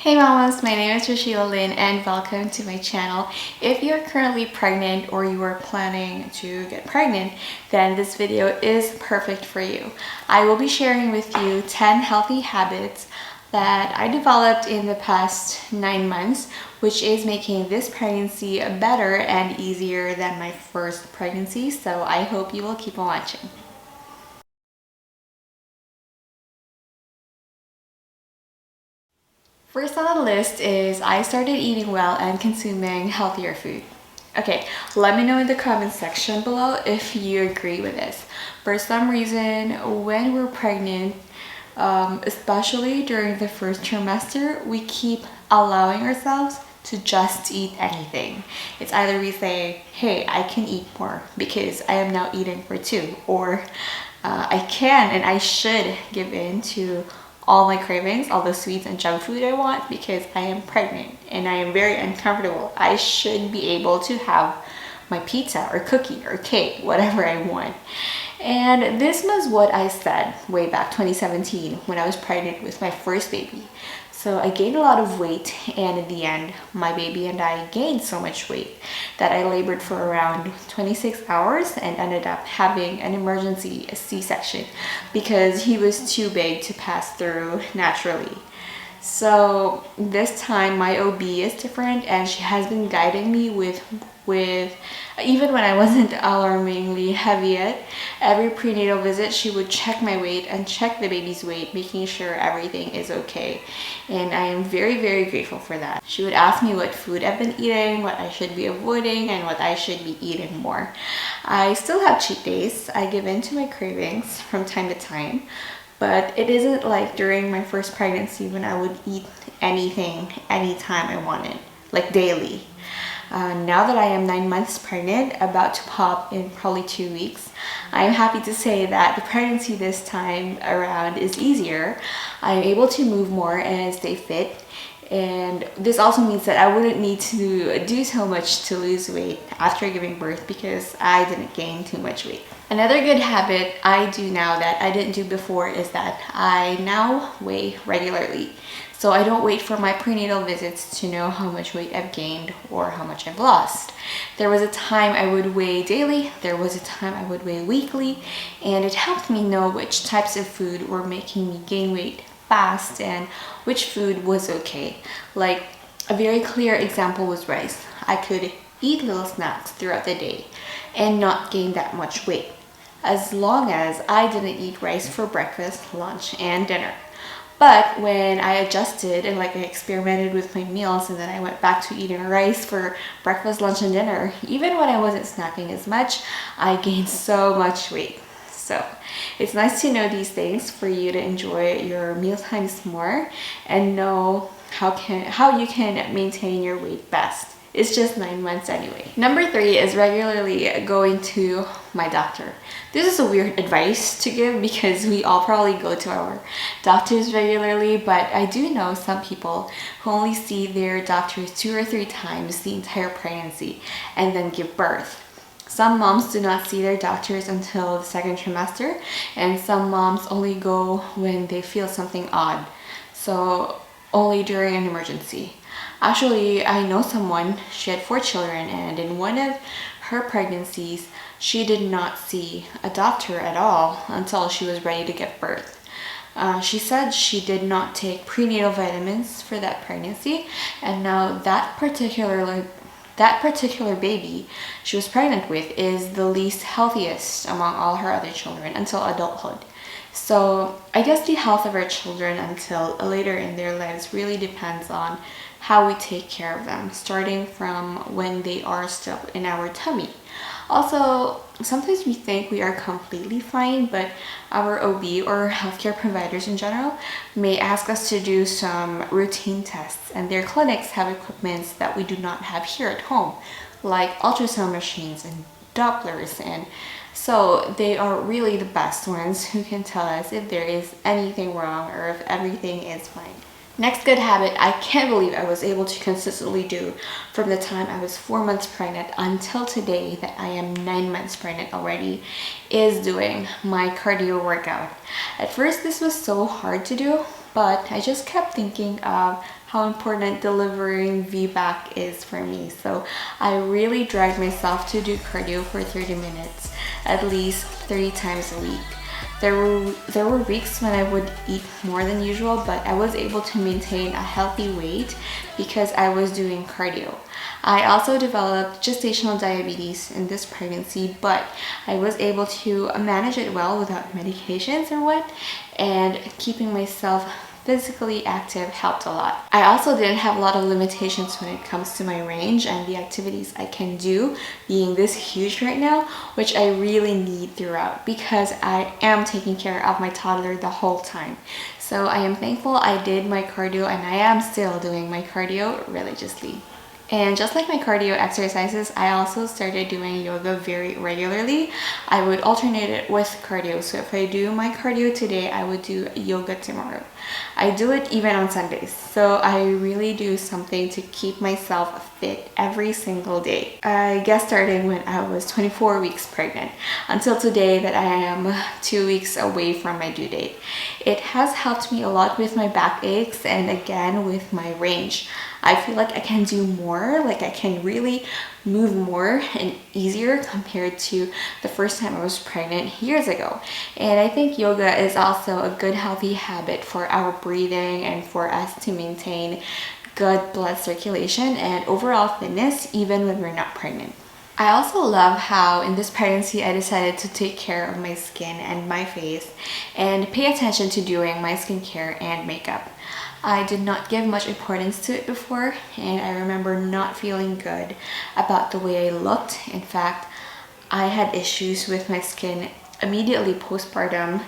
Hey mamas, my name is Rashida Lynn and welcome to my channel. If you're currently pregnant or you are planning to get pregnant, then this video is perfect for you. I will be sharing with you 10 healthy habits that I developed in the past 9 months, which is making this pregnancy better and easier than my first pregnancy. So I hope you will keep on watching. First on the list is I started eating well and consuming healthier food. Okay, let me know in the comment section below if you agree with this. For some reason, when we're pregnant, especially during the first trimester, we keep allowing ourselves to just eat anything. It's either we say, hey, I can eat more because I am now eating for two, or I can and I should give in to all my cravings, all the sweets and junk food I want because I am pregnant and I am very uncomfortable. I should be able to have my pizza or cookie or cake, whatever I want. And this was what I said way back 2017 when I was pregnant with my first baby. So I gained a lot of weight, and in the end, my baby and I gained so much weight that I labored for around 26 hours and ended up having an emergency C-section because he was too big to pass through naturally. So this time my OB is different and she has been guiding me with even when I wasn't alarmingly heavy yet, every prenatal visit she would check my weight and check the baby's weight, making sure everything is okay. And I am very, very grateful for that. She would ask me what food I've been eating, what I should be avoiding, and what I should be eating more. I still have cheat days. I give in to my cravings from time to time. But it isn't like during my first pregnancy when I would eat anything, anytime I wanted, like daily. Now that I am 9 months pregnant, about to pop in probably 2 weeks, I'm happy to say that the pregnancy this time around is easier. I'm able to move more and stay fit. And this also means that I wouldn't need to do so much to lose weight after giving birth because I didn't gain too much weight. Another good habit I do now that I didn't do before is that I now weigh regularly. So I don't wait for my prenatal visits to know how much weight I've gained or how much I've lost. There was a time I would weigh daily, there was a time I would weigh weekly, and it helped me know which types of food were making me gain weight fast and which food was okay. Like a very clear example was rice. I could eat little snacks throughout the day and not gain that much weight, as long as I didn't eat rice for breakfast, lunch, and dinner. But when I adjusted and I experimented with my meals and then I went back to eating rice for breakfast, lunch, and dinner, even when I wasn't snacking as much, I gained so much weight. So it's nice to know these things for you to enjoy your meal times more and know how you can maintain your weight best. It's just 9 months anyway. Number 3 is regularly going to my doctor. This is a weird advice to give because we all probably go to our doctors regularly, but I do know some people who only see their doctors 2 or 3 times the entire pregnancy and then give birth. Some moms do not see their doctors until the second trimester, and some moms only go when they feel something odd, so only during an emergency. Actually, I know someone, she had 4 children, and in one of her pregnancies, she did not see a doctor at all until she was ready to give birth. She said she did not take prenatal vitamins for that pregnancy, and now that particular baby she was pregnant with is the least healthiest among all her other children until adulthood. So I guess the health of our children until later in their lives really depends on how we take care of them, starting from when they are still in our tummy. Also, sometimes we think we are completely fine, but our OB or healthcare providers in general may ask us to do some routine tests, and their clinics have equipments that we do not have here at home, like ultrasound machines and Dopplers, and so they are really the best ones who can tell us if there is anything wrong or if everything is fine. Next good habit I can't believe I was able to consistently do from the time I was 4 months pregnant until today that I am 9 months pregnant already is doing my cardio workout. At first this was so hard to do, but I just kept thinking of how important delivering VBAC is for me. So I really dragged myself to do cardio for 30 minutes, at least 3 times a week. There were weeks when I would eat more than usual, but I was able to maintain a healthy weight because I was doing cardio. I also developed gestational diabetes in this pregnancy, but I was able to manage it well without medications or what, and keeping myself physically active helped a lot. I also didn't have a lot of limitations when it comes to my range and the activities I can do, being this huge right now, which I really need throughout because I am taking care of my toddler the whole time. So I am thankful I did my cardio, and I am still doing my cardio religiously. And just like my cardio exercises, I also started doing yoga very regularly. I would alternate it with cardio. So if I do my cardio today, I would do yoga tomorrow. I do it even on Sundays. So I really do something to keep myself fit every single day. I guess starting when I was 24 weeks pregnant until today that I am 2 weeks away from my due date. It has helped me a lot with my back aches and again with my range. I feel like I can do more, like I can really move more and easier compared to the first time I was pregnant years ago. And I think yoga is also a good healthy habit for our breathing and for us to maintain good blood circulation and overall fitness even when we're not pregnant. I also love how in this pregnancy I decided to take care of my skin and my face and pay attention to doing my skincare and makeup. I did not give much importance to it before, and I remember not feeling good about the way I looked. In fact, I had issues with my skin immediately postpartum.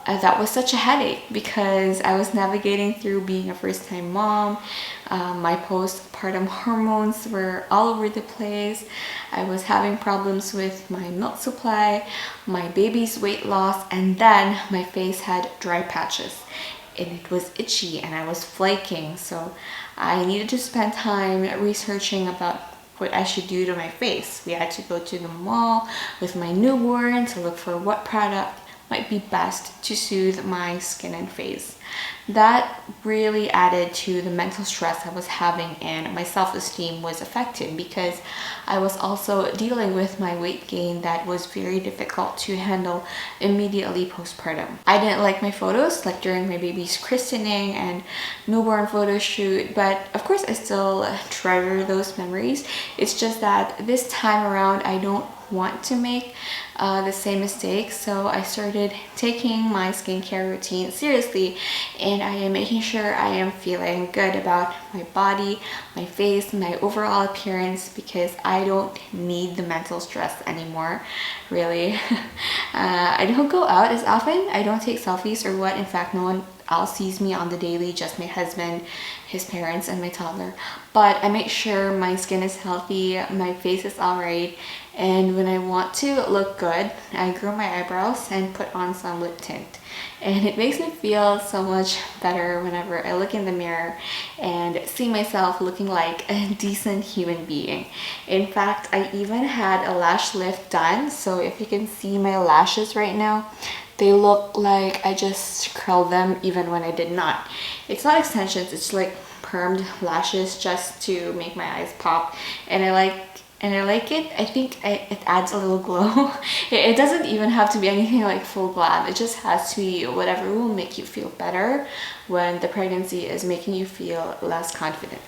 That was such a headache because I was navigating through being a first-time mom. My postpartum hormones were all over the place. I was having problems with my milk supply, my baby's weight loss, and then my face had dry patches. And it was itchy and I was flaking, so I needed to spend time researching about what I should do to my face. We had to go to the mall with my newborn to look for what product might be best to soothe my skin and face. That really added to the mental stress I was having, and my self-esteem was affected because I was also dealing with my weight gain that was very difficult to handle immediately postpartum. I didn't like my photos, like during my baby's christening and newborn photo shoot, but of course I still treasure those memories. It's just that this time around I don't want to make the same mistakes, so I started taking my skincare routine seriously, and I am making sure I am feeling good about my body, my face, my overall appearance, because I don't need the mental stress anymore, really. I don't go out as often, I don't take selfies or what. In fact, no one else sees me on the daily, just my husband, his parents, and my toddler. But I make sure my skin is healthy, my face is alright, and when I want to look good, I grow my eyebrows and put on some lip tint. And it makes me feel so much better whenever I look in the mirror and see myself looking like a decent human being. In fact, I even had a lash lift done, so if you can see my lashes right now, they look like I just curled them even when I did not. It's not extensions, it's like permed lashes just to make my eyes pop, and I like it. I think it adds a little glow. It doesn't even have to be anything like full glam. It just has to be whatever will make you feel better when the pregnancy is making you feel less confident.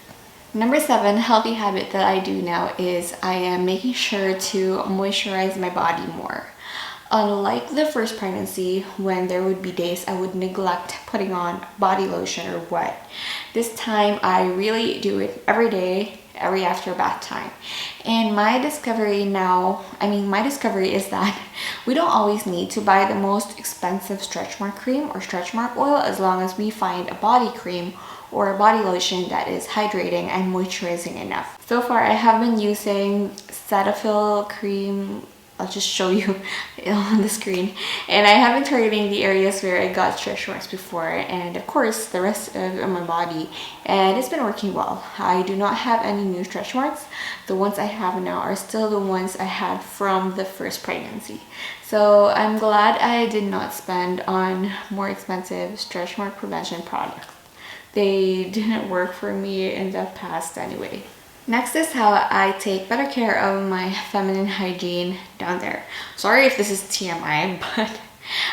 Number 7 healthy habit that I do now is I am making sure to moisturize my body more. Unlike the first pregnancy, when there would be days I would neglect putting on body lotion or what, this time I really do it every day, every after bath time. And my discovery is that we don't always need to buy the most expensive stretch mark cream or stretch mark oil, as long as we find a body cream or a body lotion that is hydrating and moisturizing enough. So far I have been using Cetaphil cream. I'll just show you on the screen. And I have been targeting the areas where I got stretch marks before, and of course the rest of my body, and it's been working well. I do not have any new stretch marks. The ones I have now are still the ones I had from the first pregnancy. So I'm glad I did not spend on more expensive stretch mark prevention products. they didn't work for me in the past anyway. Next is how I take better care of my feminine hygiene down there. Sorry if this is TMI, but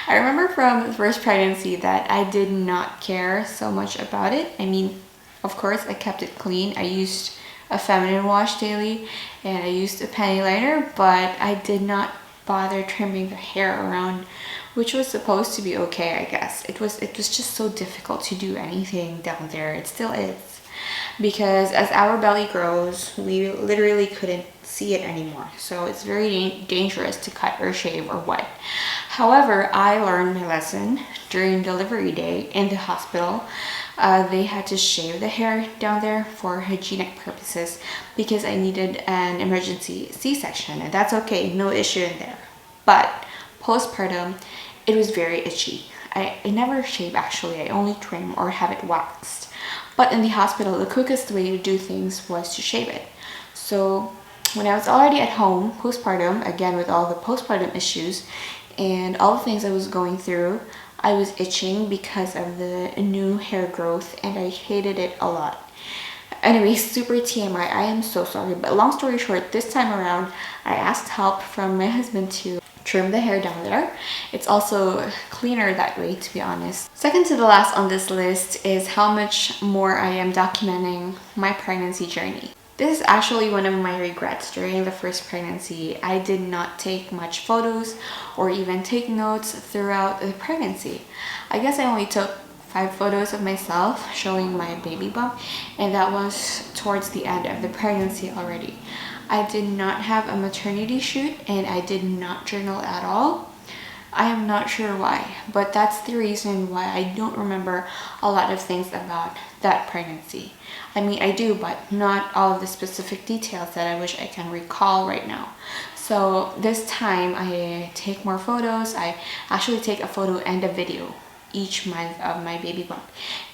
I remember from the first pregnancy that I did not care so much about it. I mean, of course, I kept it clean. I used a feminine wash daily and I used a panty liner, but I did not bother trimming the hair around, which was supposed to be okay, I guess. It was just so difficult to do anything down there. It still is. Because as our belly grows, we literally couldn't see it anymore. So it's very dangerous to cut or shave or what. However, I learned my lesson during delivery day in the hospital. They had to shave the hair down there for hygienic purposes because I needed an emergency C-section, and that's okay, no issue in there. But postpartum, it was very itchy. I never shave actually, I only trim or have it waxed. But in the hospital, the quickest way to do things was to shave it. So when I was already at home, postpartum, again with all the postpartum issues and all the things I was going through, I was itching because of the new hair growth and I hated it a lot. Anyway, super TMI, I am so sorry. But long story short, this time around, I asked help from my husband to trim the hair down there. It's also cleaner that way, to be honest. Second to the last on this list is how much more I am documenting my pregnancy journey. This is actually one of my regrets during the first pregnancy. I did not take much photos or even take notes throughout the pregnancy. I guess I only took 5 photos of myself showing my baby bump, and that was towards the end of the pregnancy already. I did not have a maternity shoot and I did not journal at all. I am not sure why, but that's the reason why I don't remember a lot of things about that pregnancy. I mean, I do, but not all of the specific details that I wish I can recall right now. So this time I take more photos. I actually take a photo and a video each month of my baby bump,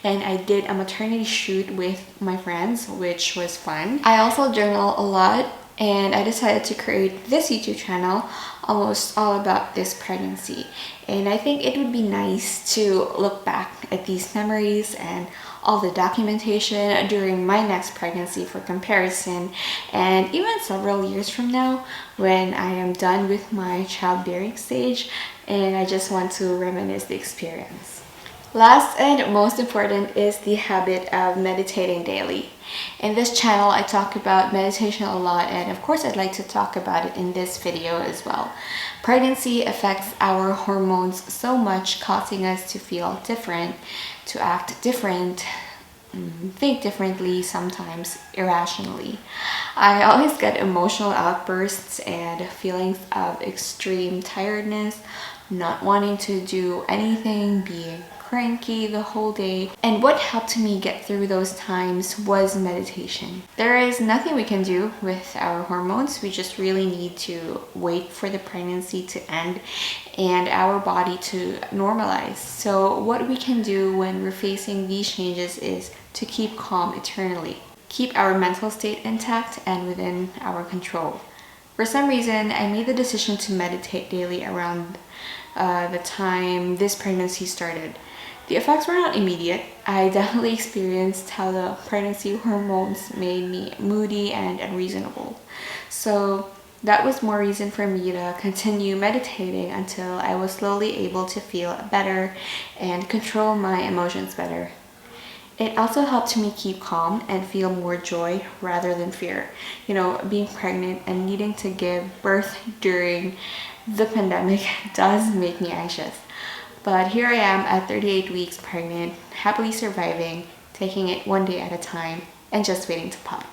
and I did a maternity shoot with my friends, which was fun. I also journal a lot, and I decided to create this YouTube channel almost all about this pregnancy. And I think it would be nice to look back at these memories and all the documentation during my next pregnancy for comparison, and even several years from now when I am done with my childbearing stage and I just want to reminisce the experience. Last and most important is the habit of meditating daily. In this channel, I talk about meditation a lot, and of course I'd like to talk about it in this video as well. Pregnancy affects our hormones so much, causing us to feel different, to act different, think differently, sometimes irrationally. I always get emotional outbursts and feelings of extreme tiredness, not wanting to do anything, being cranky the whole day. And what helped me get through those times was meditation. There is nothing we can do with our hormones. We just really need to wait for the pregnancy to end and our body to normalize. So what we can do when we're facing these changes is to keep calm eternally. Keep our mental state intact and within our control. For some reason, I made the decision to meditate daily around the time this pregnancy started. The effects were not immediate. I definitely experienced how the pregnancy hormones made me moody and unreasonable. So that was more reason for me to continue meditating until I was slowly able to feel better and control my emotions better. It also helped me keep calm and feel more joy rather than fear. You know, being pregnant and needing to give birth during the pandemic does make me anxious. But here I am at 38 weeks pregnant, happily surviving, taking it one day at a time, and just waiting to pop.